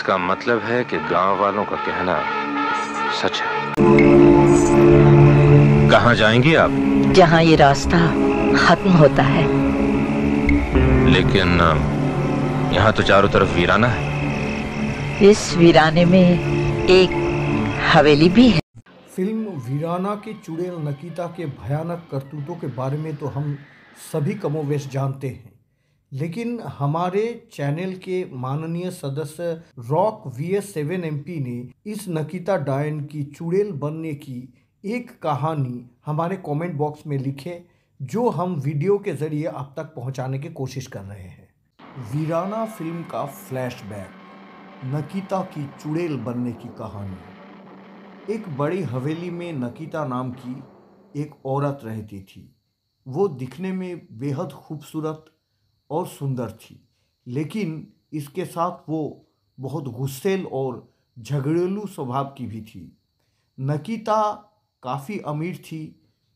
इसका मतलब है कि गांव वालों का कहना सच है। कहाँ जाएंगी आप? जहाँ ये रास्ता खत्म होता है। लेकिन यहाँ तो चारों तरफ वीराना है। इस वीराने में एक हवेली भी है। फिल्म वीराना के चुड़ैल नकीता के भयानक करतूतों के बारे में तो हम सभी कमोवेश जानते हैं, लेकिन हमारे चैनल के माननीय सदस्य रॉक VS7 MP ने इस नकीता डायन की चुड़ैल बनने की एक कहानी हमारे कमेंट बॉक्स में लिखे, जो हम वीडियो के जरिए आप तक पहुंचाने की कोशिश कर रहे हैं। वीराना फिल्म का फ्लैशबैक, नकीता की चुड़ैल बनने की कहानी। एक बड़ी हवेली में नकीता नाम की एक औरत रहती थी। वो दिखने में बेहद खूबसूरत और सुंदर थी, लेकिन इसके साथ वो बहुत गुस्सैल और झगड़ेलू स्वभाव की भी थी। नकीता काफ़ी अमीर थी,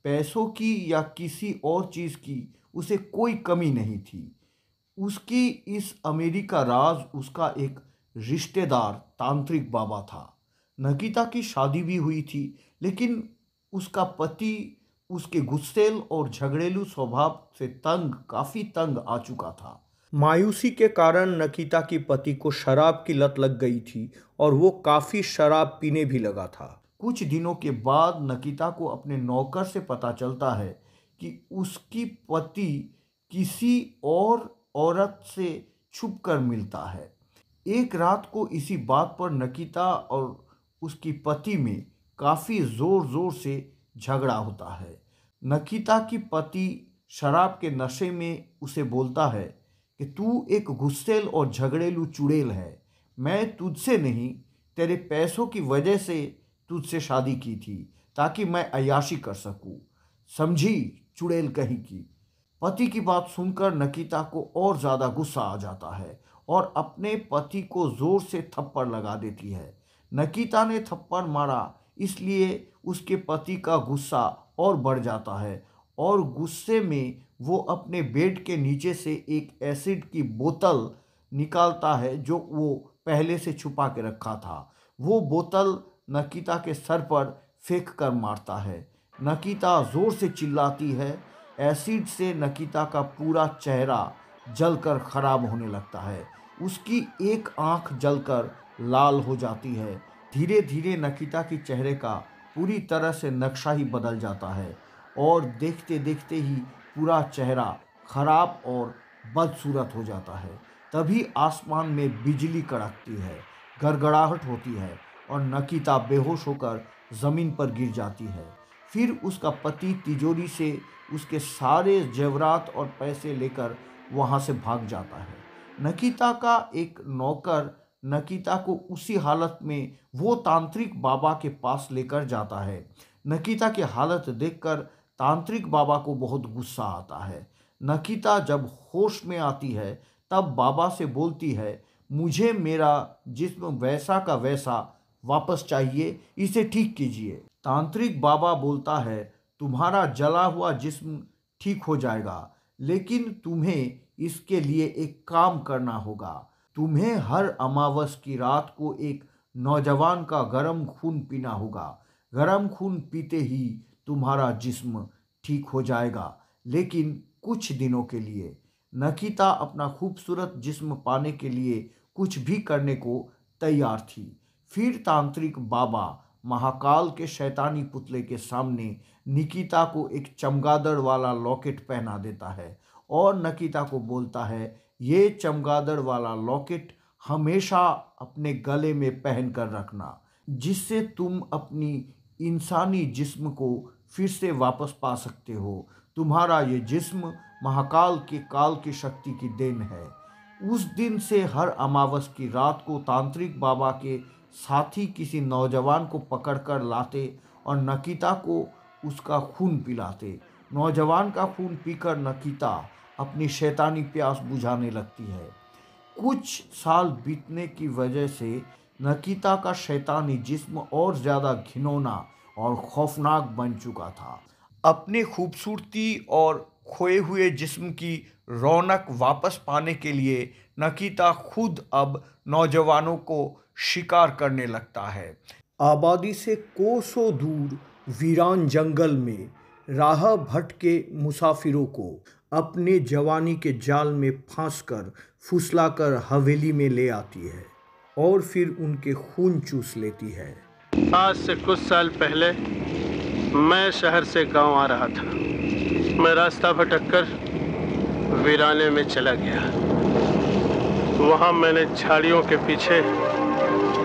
पैसों की या किसी और चीज़ की उसे कोई कमी नहीं थी। उसकी इस अमीरी का राज उसका एक रिश्तेदार तांत्रिक बाबा था। नकीता की शादी भी हुई थी, लेकिन उसका पति उसके गुस्सैल और झगड़ेलू स्वभाव से काफ़ी तंग आ चुका था। मायूसी के कारण नकीता की पति को शराब की लत लग गई थी और वो काफ़ी शराब पीने भी लगा था। कुछ दिनों के बाद नकीता को अपने नौकर से पता चलता है कि उसकी पति किसी और औरत से छुपकर मिलता है। एक रात को इसी बात पर नकीता और उसकी पति में काफ़ी ज़ोर ज़ोर से झगड़ा होता है। नकीता की पति शराब के नशे में उसे बोलता है कि तू एक गुस्सैल और झगड़ेलू चुड़ैल है। मैं तुझसे नहीं, तेरे पैसों की वजह से तुझसे शादी की थी ताकि मैं अय्याशी कर सकूं। समझी चुड़ैल कहीं की। पति की बात सुनकर नकीता को और ज़्यादा गुस्सा आ जाता है और अपने पति को ज़ोर से थप्पड़ लगा देती है। नकीता ने थप्पड़ मारा, इसलिए उसके पति का गुस्सा और बढ़ जाता है और गुस्से में वो अपने बेड के नीचे से एक एसिड की बोतल निकालता है जो वो पहले से छुपा के रखा था। वो बोतल नकीता के सर पर फेंक कर मारता है। नकीता ज़ोर से चिल्लाती है। एसिड से नकीता का पूरा चेहरा जलकर खराब होने लगता है। उसकी एक आंख जलकर लाल हो जाती है। धीरे धीरे नकीता के चेहरे का पूरी तरह से नक्शा ही बदल जाता है और देखते देखते ही पूरा चेहरा खराब और बदसूरत हो जाता है। तभी आसमान में बिजली कड़कती है, गड़गड़ाहट होती है और नकीता बेहोश होकर ज़मीन पर गिर जाती है। फिर उसका पति तिजोरी से उसके सारे जेवरात और पैसे लेकर वहाँ से भाग जाता है। नकीता का एक नौकर नकीता को उसी हालत में वो तांत्रिक बाबा के पास लेकर जाता है। नकीता की हालत देखकर तांत्रिक बाबा को बहुत गुस्सा आता है। नकीता जब होश में आती है तब बाबा से बोलती है, मुझे मेरा जिस्म वैसा का वैसा वापस चाहिए, इसे ठीक कीजिए। तांत्रिक बाबा बोलता है, तुम्हारा जला हुआ जिस्म ठीक हो जाएगा, लेकिन तुम्हें इसके लिए एक काम करना होगा। तुम्हें हर अमावस की रात को एक नौजवान का गर्म खून पीना होगा। गर्म खून पीते ही तुम्हारा जिस्म ठीक हो जाएगा, लेकिन कुछ दिनों के लिए। नकीता अपना खूबसूरत जिस्म पाने के लिए कुछ भी करने को तैयार थी। फिर तांत्रिक बाबा महाकाल के शैतानी पुतले के सामने निकिता को एक चमगादड़ वाला लॉकेट पहना देता है और नकीता को बोलता है, ये चमगादड़ वाला लॉकेट हमेशा अपने गले में पहन कर रखना, जिससे तुम अपनी इंसानी जिस्म को फिर से वापस पा सकते हो। तुम्हारा ये जिस्म महाकाल के काल की शक्ति की देन है। उस दिन से हर अमावस की रात को तांत्रिक बाबा के साथी किसी नौजवान को पकड़कर लाते और नकीता को उसका खून पिलाते। नौजवान का खून पीकर नकीता अपनी शैतानी प्यास बुझाने लगती है। कुछ साल बीतने की वजह से नकीता का शैतानी जिस्म और ज़्यादा घिनौना और खौफनाक बन चुका था। अपने खूबसूरती और खोए हुए जिस्म की रौनक वापस पाने के लिए नकीता खुद अब नौजवानों को शिकार करने लगता है। आबादी से कोसों दूर वीरान जंगल में राह भटके मुसाफिरों को अपने जवानी के जाल में फांसकर फुसलाकर हवेली में ले आती है और फिर उनके खून चूस लेती है। आज से कुछ साल पहले मैं शहर से गांव आ रहा था। मैं रास्ता भटककर वीराने में चला गया। वहां मैंने झाड़ियों के पीछे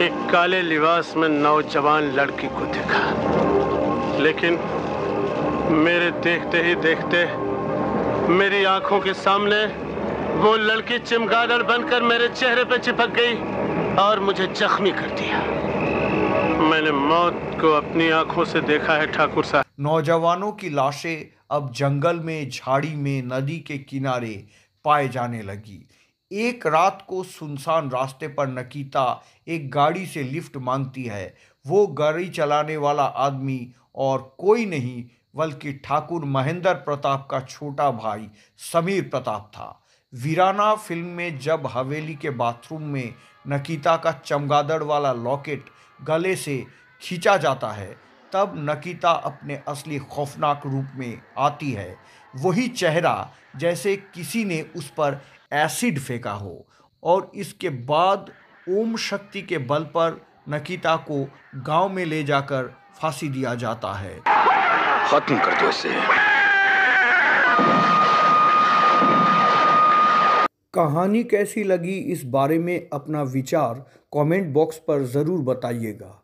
एक काले लिबास में नौजवान लड़की को देखा, लेकिन मेरे देखते ही देखते मेरी आंखों के सामने वो लड़की चमगादड़ बनकर मेरे चेहरे पे चिपक गई और मुझे जख्मी कर दिया। मैंने मौत को अपनी आंखों से देखा है ठाकुर साहब। नौजवानों की लाशें अब जंगल में, झाड़ी में, नदी के किनारे पाए जाने लगी। एक रात को सुनसान रास्ते पर नकीता एक गाड़ी से लिफ्ट मांगती है। वो गाड़ी चलाने वाला आदमी और कोई नहीं बल्कि ठाकुर महेंद्र प्रताप का छोटा भाई समीर प्रताप था। वीराना फिल्म में जब हवेली के बाथरूम में नकीता का चमगादड़ वाला लॉकेट गले से खींचा जाता है, तब नकीता अपने असली खौफनाक रूप में आती है। वही चेहरा जैसे किसी ने उस पर एसिड फेंका हो। और इसके बाद ओम शक्ति के बल पर नकीता को गांव में ले जाकर फांसी दिया जाता है। खत्म कर दो इसे। कहानी कैसी लगी इस बारे में अपना विचार कमेंट बॉक्स पर ज़रूर बताइएगा।